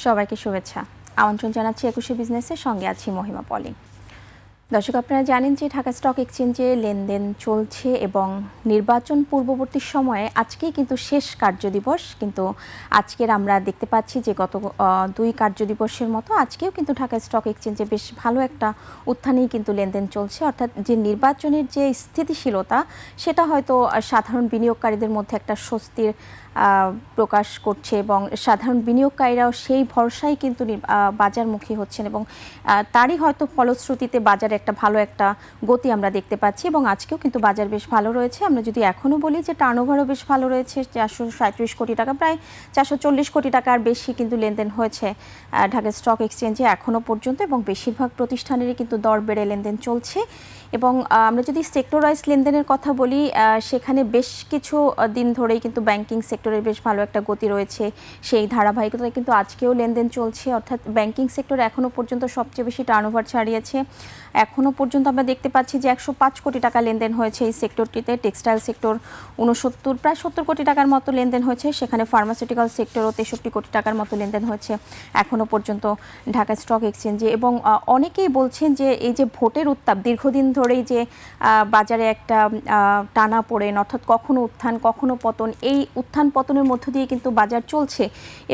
সবাইকে শুভেচ্ছা। আমন্ত্রণ জানাচ্ছি ২১শে বিজনেসের সঙ্গে আছি মহিমা পলি। দর্শক, আপনারা জানেন যে ঢাকা স্টক এক্সচেঞ্জে লেনদেন চলছে এবং নির্বাচন পূর্ববর্তী সময়ে আজকেই কিন্তু শেষ কার্যদিবস। কিন্তু আজকের আমরা দেখতে পাচ্ছি যে গত ২ কার্যদিবসের মতো আজকেও কিন্তু ঢাকা স্টক এক্সচেঞ্জে বেশ ভালো একটা উত্থানেই কিন্তু লেনদেন চলছে। অর্থাৎ যে নির্বাচনের যে স্থিতিশীলতা সেটা হয়তো সাধারণ বিনিয়োগকারীদের মধ্যে একটা স্বস্তির প্রকাশ করছে এবং সাধারণ বিনিয়োগকারীরাও সেই ভরসায় কিন্তু বাজারমুখী হচ্ছেন এবং তারই হয়তো ফলশ্রুতিতে বাজারে একটা ভালো একটা গতি আমরা দেখতে পাচ্ছি এবং আজকেও কিন্তু বাজার বেশ ভালো রয়েছে। আমরা যদি এখনও বলি যে টার্নওভারও বেশ ভালো রয়েছে, ৪৩৭ কোটি টাকা, প্রায় ৪৪০ কোটি টাকার বেশি কিন্তু লেনদেন হয়েছে ঢাকা স্টক এক্সচেঞ্জে এখনও পর্যন্ত এবং বেশিরভাগ প্রতিষ্ঠানেরই কিন্তু দর বেড়ে লেনদেন চলছে। এবং আমরা যদি সেক্টর ওয়াইজ লেনদেনের কথা বলি, সেখানে বেশ কিছু দিন ধরেই কিন্তু ব্যাংকিং সেক্টরের বেশ ভালো একটা গতি রয়েছে। সেই ধারাবাহিকতায় কিন্তু আজকেও লেনদেন চলছে। অর্থাৎ ব্যাংকিং সেক্টর এখনও পর্যন্ত সবচেয়ে বেশি টার্নওভার ছাড়িয়েছে। এখনও পর্যন্ত আমরা দেখতে পাচ্ছি যে ১০৫ কোটি টাকা লেনদেন হয়েছে এই সেক্টরটিতে। টেক্সটাইল সেক্টর প্রায় ৭০ কোটি টাকার মতো লেনদেন হয়েছে। সেখানে ফার্মাসিউটিক্যাল সেক্টরও ৬৩ কোটি টাকার মতো লেনদেন হয়েছে এখনও পর্যন্ত ঢাকা স্টক এক্সচেঞ্জে। এবং অনেকেই বলছেন যে এই যে ভোটের উত্তাপ, দীর্ঘদিন ধরেই যে বাজারে একটা টানা পড়েন, অর্থাৎ কখনো উত্থান কখনো পতন, এই উত্থান পতনের মধ্য দিয়ে কিন্তু বাজার চলছে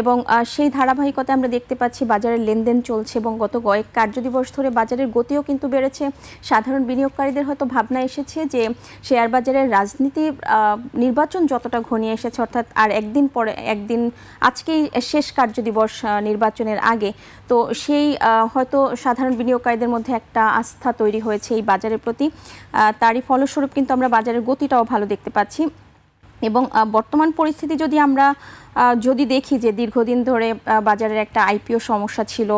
এবং সেই ধারাবাহিকতা আমরা দেখতে পাচ্ছি বাজারের লেনদেন চলছে এবং গত কয়েক কার্যদিবস ধরে বাজারের গতিও কিন্তু বেড়েছে। সাধারণ বিনিয়োগকারীদের হয়তো ভাবনা এসেছে যে শেয়ার বাজারের রাজনীতি নির্বাচন যতটা ঘনিয়ে এসেছে, অর্থাৎ আর একদিন আজকেই শেষ কার্যদিবস নির্বাচনের আগে, তো সেই হয়তো সাধারণ বিনিয়োগকারীদের মধ্যে একটা আস্থা তৈরি হয়েছে এই বাজারের প্রতি। তারই ফলস্বরূপ কিন্তু আমরা বাজারের গতিটাও ভালো দেখতে পাচ্ছি। এবং বর্তমান পরিস্থিতি যদি দেখি যে দীর্ঘদিন ধরে বাজারের একটা আইপিও সমস্যা ছিল,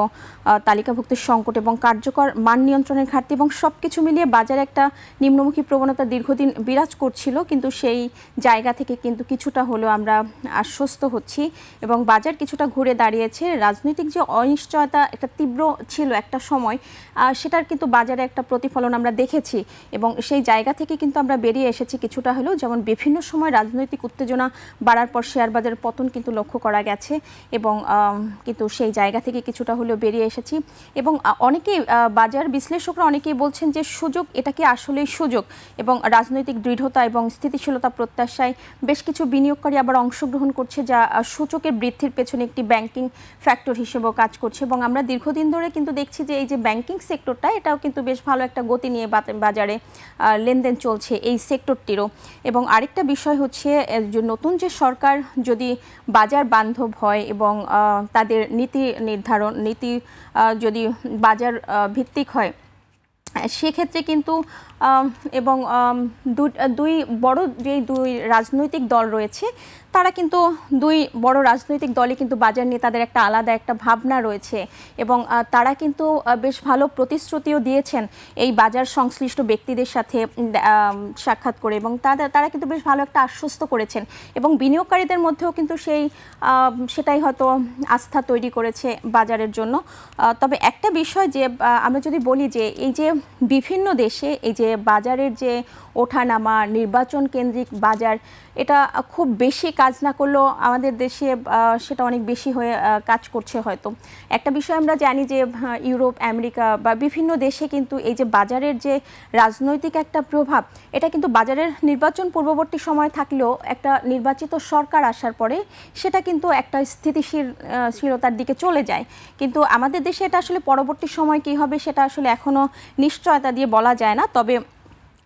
তালিকাভুক্তির সংকট এবং কার্যকর মান নিয়ন্ত্রণের ঘাটতি এবং সব কিছু মিলিয়ে বাজারে একটা নিম্নমুখী প্রবণতা দীর্ঘদিন বিরাজ করছিল, কিন্তু সেই জায়গা থেকে কিন্তু কিছুটা হলেও আমরা আশ্বস্ত হচ্ছি এবং বাজার কিছুটা ঘুরে দাঁড়িয়েছে। রাজনৈতিক যে অনিশ্চয়তা একটা তীব্র ছিল একটা সময়, সেটার কিন্তু বাজারে একটা প্রতিফলন আমরা দেখেছি এবং সেই জায়গা থেকে কিন্তু আমরা বেরিয়ে এসেছি কিছুটা হলেও। যেমন বিভিন্ন সময় রাজনৈতিক উত্তেজনা বাড়ার পর শেয়ার বাজারের পতন কিন্তু লক্ষ্য করা গেছে এবং কিন্তু সেই জায়গা থেকে কিছুটা হলেও বেরিয়ে এসেছি। এবং অনেকেই বাজার বিশ্লেষকরা অনেকেই বলছেন যে সুযোগ, এটা কি আসলেই সুযোগ, এবং রাজনৈতিক দৃঢ়তা এবং স্থিতিশীলতা প্রত্যাশায় বেশ কিছু বিনিয়োগকারী আবার অংশগ্রহণ করছে, যা সূচকের বৃদ্ধির পেছনে একটি ব্যাংকিং ফ্যাক্টর হিসেবেও কাজ করছে। এবং আমরা দীর্ঘদিন ধরে কিন্তু দেখছি যে এই যে ব্যাংকিং সেক্টরটা, এটাও কিন্তু বেশ ভালো একটা গতি নিয়ে বাজারে লেনদেন চলছে এই সেক্টরটিরও। এবং আরেকটা বিষয় হচ্ছে যে নতুন যে সরকার যদি বাজার বান্ধব হয় এবং তাদের নীতি যদি বাজার ভিত্তিক হয়, সেক্ষেত্রে কিন্তু এবং দুই রাজনৈতিক দল রয়েছে, তারা কিন্তু দুই বড় রাজনৈতিক দলই কিন্তু বাজার নিয়ে তাদের একটা আলাদা একটা ভাবনা রয়েছে এবং তারা কিন্তু বেশ ভালো প্রতিশ্রুতিও দিয়েছেন এই বাজার সংশ্লিষ্ট ব্যক্তিদের সাথে সাক্ষাৎ করে এবং তারা কিন্তু বেশ ভালো একটা আশ্বস্ত করেছেন এবং বিনিয়োগকারীদের মধ্যেও কিন্তু সেটাই হয়তো আস্থা তৈরি করেছে বাজারের জন্য। তবে একটা বিষয় যে আমরা যদি বলি যে এই যে বিভিন্ন দেশে এই যে বাজারের যে ওঠানামা, নির্বাচন কেন্দ্রিক বাজার, এটা খুব বেশি কাজ না করলেও আমাদের দেশে সেটা অনেক বেশি হয়ে কাজ করছে হয়তো। একটা বিষয় আমরা জানি যে ইউরোপ, আমেরিকা বা বিভিন্ন দেশে কিন্তু এই যে বাজারের যে রাজনৈতিক একটা প্রভাব, এটা কিন্তু বাজারের নির্বাচন পূর্ববর্তী সময় থাকলেও একটা নির্বাচিত সরকার আসার পরে সেটা কিন্তু একটা স্থিতিশীলতার দিকে চলে যায়। কিন্তু আমাদের দেশে এটা আসলে পরবর্তী সময় কী হবে সেটা আসলে এখনও নিশ্চয়তা দিয়ে বলা যায় না। তবে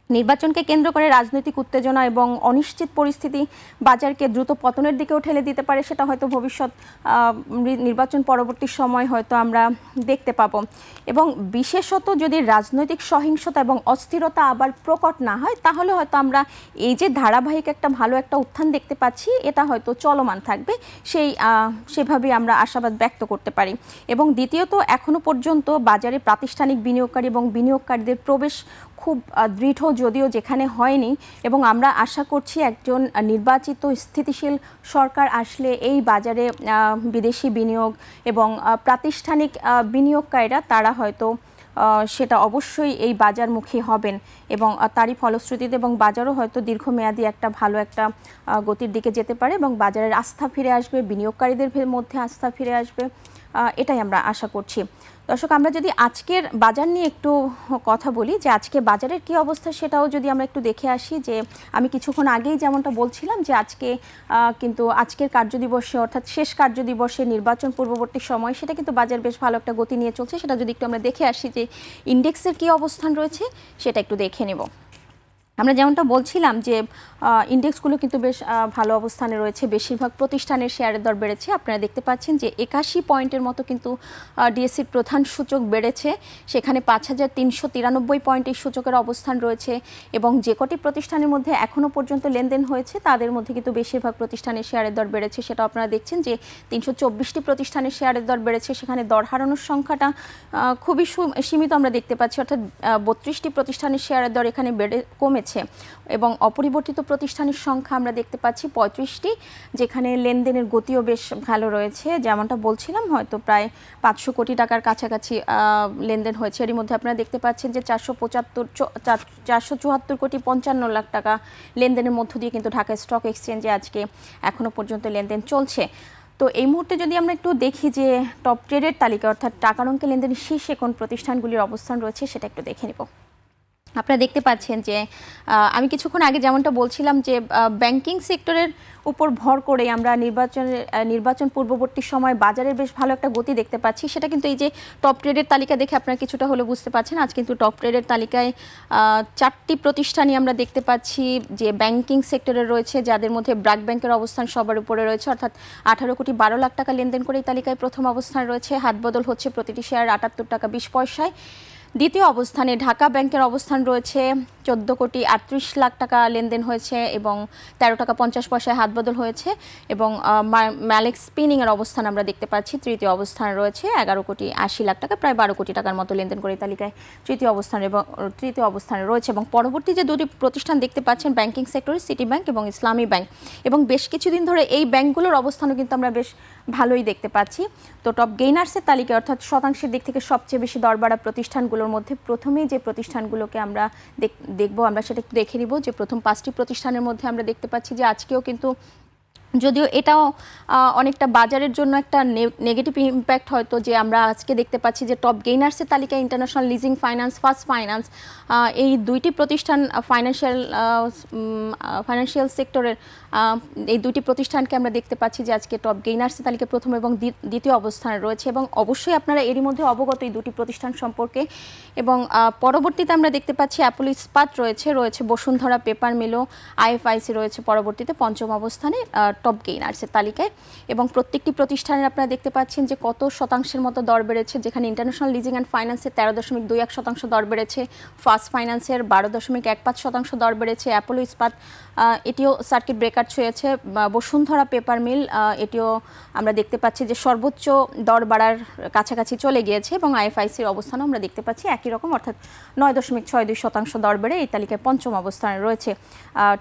নির্বাচনকে কেন্দ্র করে রাজনৈতিক উত্তেজনা এবং অনিশ্চিত পরিস্থিতি বাজারকে দ্রুত পতনের দিকেও ঠেলে দিতে পারে, সেটা হয়তো ভবিষ্যৎ নির্বাচন পরবর্তী সময় হয়তো আমরা দেখতে পাবো। এবং বিশেষত যদি রাজনৈতিক সহিংসতা এবং অস্থিরতা আবার প্রকট না হয়, তাহলে হয়তো আমরা এই যে ধারাবাহিক একটা ভালো একটা উত্থান দেখতে পাচ্ছি, এটা হয়তো চলমান থাকবে, সেভাবেই আমরা আশাবাদ ব্যক্ত করতে পারি। এবং দ্বিতীয়ত, এখনো পর্যন্ত বাজারে প্রাতিষ্ঠানিক বিনিয়োগকারী এবং বিনিয়োগকারীদের প্রবেশ খুব দৃঢ় যদিও যেখানে হয়নি, এবং আমরা আশা করছি একজন নির্বাচিত স্থিতিশীল সরকার আসলে এই বাজারে বিদেশি বিনিয়োগ এবং প্রাতিষ্ঠানিক বিনিয়োগকারীরা তারা হয়তো সেটা অবশ্যই এই বাজারমুখী হবেন এবং তারই ফলশ্রুতিতে এবং বাজারও হয়তো দীর্ঘমেয়াদী একটা ভালো একটা গতির দিকে যেতে পারে এবং বাজারের আস্থা ফিরে আসবে, বিনিয়োগকারীদের মধ্যে আস্থা ফিরে আসবে। এটাই আমরা আশা করছি। দর্শক, আমরা যদি আজকের বাজার নিয়ে একটু কথা বলি, যে আজকে বাজারের কি অবস্থা সেটাও যদি আমরা একটু দেখে আসি। যে আমি কিছুক্ষণ আগেই যেমনটা বলছিলাম যে আজকে কিন্তু আজকের কার্যদিবসে অর্থাৎ শেষ কার্যদিবসে নির্বাচন পূর্ববর্তী সময় সেটা কিন্তু বাজার বেশ ভালো একটা গতি নিয়ে চলছে। সেটা যদি একটু আমরা দেখে আসি যে ইন্ডেক্সের কি অবস্থান রয়েছে সেটা একটু দেখে নেব। আমরা যেমনটা বলছিলাম যে ইন্ডেক্সগুলো কিন্তু বেশ ভালো অবস্থানে রয়েছে, বেশিরভাগ প্রতিষ্ঠানের শেয়ারের দর বেড়েছে। আপনারা দেখতে পাচ্ছেন যে 81 পয়েন্টের মতো কিন্তু ডিএসসির প্রধান সূচক বেড়েছে, সেখানে 5393 পয়েন্ট এই সূচকের অবস্থান রয়েছে। এবং যে কটি প্রতিষ্ঠানের মধ্যে এখনও পর্যন্ত লেনদেন হয়েছে তাদের মধ্যে কিন্তু বেশিরভাগ প্রতিষ্ঠানের শেয়ারের দর বেড়েছে। সেটা আপনারা দেখছেন যে 324টি প্রতিষ্ঠানের শেয়ারের দর বেড়েছে, সেখানে দর হারানোর সংখ্যাটা খুবই সীমিত আমরা দেখতে পাচ্ছি, অর্থাৎ 32টি প্রতিষ্ঠানের শেয়ারের দর এখানে কমেছে। এবং অপরিবর্তিত প্রতিষ্ঠানের সংখ্যা আমরা দেখতে পাচ্ছি 35টি, যেখানে লেনদেনের গতিও বেশ ভালো রয়েছে। যেমনটা বলছিলাম, হয়তো প্রায় 500 কোটি টাকার কাছাকাছি লেনদেন হয়েছে। এর মধ্যে আপনারা দেখতে পাচ্ছেন যে 474 কোটি 55 লাখ টাকা লেনদেনের মধ্য দিয়ে কিন্তু ঢাকা স্টক এক্সচেঞ্জে আজকে এখনো পর্যন্ত লেনদেন চলছে। তো এই মুহূর্তে যদি আমরা একটু দেখি যে টপ ট্রেডের তালিকা অর্থাৎ টাকার অঙ্কে লেনদেনের শীর্ষে কোন প্রতিষ্ঠানগুলির অবস্থান রয়েছে সেটা একটু দেখে নেব। আপনারা দেখতে পাচ্ছেন যে আমি কিছুক্ষণ আগে যেমনটা বলছিলাম যে ব্যাংকিং সেক্টরের উপর ভর করে আমরা নির্বাচন পূর্ববর্তী সময় বাজারের বেশ ভালো একটা গতি দেখতে পাচ্ছি। সেটা কিন্তু এই যে টপ ট্রেডের তালিকা দেখে আপনারা কিছুটা হলেও বুঝতে পারছেন। আজ কিন্তু টপ ট্রেডের তালিকায় 4টি প্রতিষ্ঠানই আমরা দেখতে পাচ্ছি যে ব্যাংকিং সেক্টরে রয়েছে, যাদের মধ্যে ব্র্যাক ব্যাংকের অবস্থান সবার উপরে রয়েছে, অর্থাৎ 18 কোটি 12 লাখ টাকা লেনদেন করে এই তালিকায় প্রথম অবস্থানে রয়েছে। হাত বদল হচ্ছে প্রতিটি শেয়ার 78 টাকা 20 পয়সায়। দ্বিতীয় অবস্থানে ঢাকা ব্যাংকের অবস্থান রয়েছে, 14 কোটি 38 লাখ টাকা লেনদেন হয়েছে এবং 13 টাকা 50 পয়সায় হাত বদল হয়েছে। এবং ম্যালেক্স স্পিনিংয়ের অবস্থান আমরা দেখতে পাচ্ছি তৃতীয় অবস্থানে রয়েছে, 11 কোটি 80 লাখ টাকা, প্রায় 12 কোটি টাকার মতো লেনদেন করে তালিকায় তৃতীয় অবস্থানে রয়েছে। এবং পরবর্তী যে দুটি প্রতিষ্ঠান দেখতে পাচ্ছেন ব্যাংকিং সেক্টরে, সিটি ব্যাংক এবং ইসলামী ব্যাংক, এবং বেশ কিছুদিন ধরে এই ব্যাংকগুলোর অবস্থানও কিন্তু আমরা বেশ ভালোই দেখতে পাচ্ছি। তো টপ গেইনার্সের তালিকায় অর্থাৎ শতাংশের দিক থেকে সবচেয়ে বেশি দরবাড়া প্রতিষ্ঠানগুলোর মধ্যে প্রথমেই যে প্রতিষ্ঠানগুলোকে আমরা দেখব, আমরা সেটা একটু দেখে নিব। যে প্রথম 5টি প্রতিষ্ঠানের মধ্যে আমরা দেখতে পাচ্ছি যে আজকেও কিন্তু, যদিও এটাও অনেকটা বাজারের জন্য একটা নেগেটিভ ইম্প্যাক্ট, হয়তো যে আমরা আজকে দেখতে পাচ্ছি যে টপ গেইনার্সের তালিকায় international leasing finance, first finance, এই দুইটি প্রতিষ্ঠান ফাইন্যান্সিয়াল সেক্টরের এই দুটি প্রতিষ্ঠানকে আমরা দেখতে পাচ্ছি যে আজকে টপ গেইনার্সের তালিকায় প্রথম এবং দ্বিতীয় অবস্থানে রয়েছে। এবং অবশ্যই আপনারা এরই মধ্যে অবগত এই দুটি প্রতিষ্ঠান সম্পর্কে। এবং পরবর্তীতে আমরা দেখতে পাচ্ছি অ্যাপোলো ইস্পাত রয়েছে বসুন্ধরা পেপার মিলও, আইএফআইসি রয়েছে পরবর্তীতে পঞ্চম অবস্থানে টপ গেইনার্সের তালিকায়। এবং প্রত্যেকটি প্রতিষ্ঠানের আপনারা দেখতে পাচ্ছেন যে কত শতাংশের মতো দর বেড়েছে, যেখানে ইন্টারন্যাশনাল লিজিং অ্যান্ড ফাইন্যান্সের 13.21% দর বেড়েছে, ফার্স্ট ফাইন্যান্সের 12.15% দর বেড়েছে, অ্যাপোলো ইস্পাত এটিও সার্কিট ব্রেকার ছুঁয়েছে, বসুন্ধরা পেপার মিল এটিও আমরা দেখতে পাচ্ছি যে সর্বোচ্চ দর বাড়ার কাছাকাছি চলে গিয়েছে। এবং আইএফআইসির অবস্থানও আমরা দেখতে পাচ্ছি একই রকম, অর্থাৎ 9.62% দর বেড়ে এই তালিকায় পঞ্চম অবস্থানে রয়েছে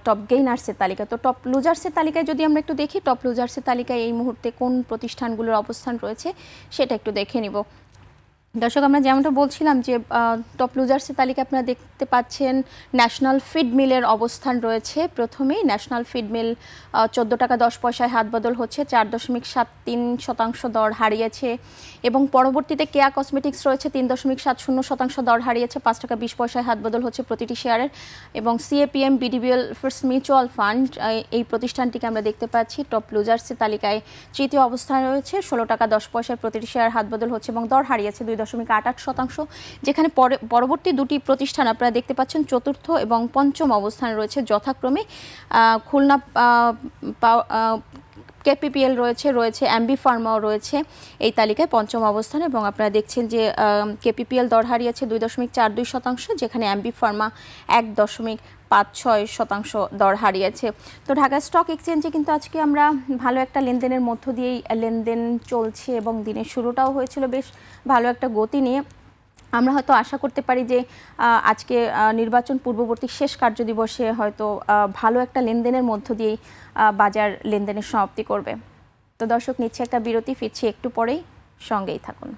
টপ গেইনার্সের তালিকা। তো টপ লুজার্সের তালিকায় যদি আমরা একটু দেখি, টপ লুজার্সের তালিকায় এই মুহূর্তে কোন প্রতিষ্ঠানগুলোর অবস্থান রয়েছে সেটা একটু দেখে নিব। দর্শক, আমরা যেমনটা বলছিলাম যে টপ লুজার্সের তালিকা আপনারা দেখতে পাচ্ছেন ন্যাশনাল ফিড মিলের অবস্থান রয়েছে প্রথমেই। ন্যাশনাল ফিড মিল 14 টাকা 10 পয়সায় হাত বদল হচ্ছে, 4.73% দর হারিয়েছে। এবং পরবর্তীতে কেয়া কসমেটিক্স রয়েছে 3.70% দর হারিয়েছে, 5 টাকা 20 পয়সায় হাত বদল হচ্ছে প্রতিটি শেয়ারের। এবং CAPM BDBL first mutual fund, এই প্রতিষ্ঠানটিকে আমরা দেখতে পাচ্ছি টপ লুজার্সের তালিকায় তৃতীয় অবস্থানে রয়েছে, 16 টাকা 10 পয়সায় প্রতিটি শেয়ার হাত বদল হচ্ছে এবং দর হারিয়েছে 2.88%। যেখানে পরবর্তী দুটি প্রতিষ্ঠান আপনারা দেখতে পাচ্ছেন চতুর্থ এবং পঞ্চম অবস্থানে রয়েছে যথাক্রমে খুলনা কেপিপিএল রয়েছে অ্যাম্বি ফার্মাও রয়েছে এই তালিকায় পঞ্চম অবস্থানে। এবং আপনারা দেখছেন যে কেপিপিএল দর হারিয়েছে 2.42%, যেখানে অ্যাম্বি ফার্মা 1.56% দর হারিয়েছে। তো ঢাকা স্টক এক্সচেঞ্জে কিন্তু আজকে আমরা ভালো একটা লেনদেনের মধ্য দিয়েই লেনদেন চলছে এবং দিনের শুরুটাও হয়েছিল বেশ ভালো একটা গতি নিয়ে। আমরা হয়তো আশা করতে পারি যে আজকে নির্বাচন পূর্ববর্তী শেষ কার্যদিবসে হয়তো ভালো একটা লেনদেনের মধ্য দিয়েই বাজার লেনদেনের সমাপ্তি করবে। তো দর্শক, নিচ্ছে একটা বিরতি, ফিরছি একটু পরেই, সঙ্গেই থাকুন।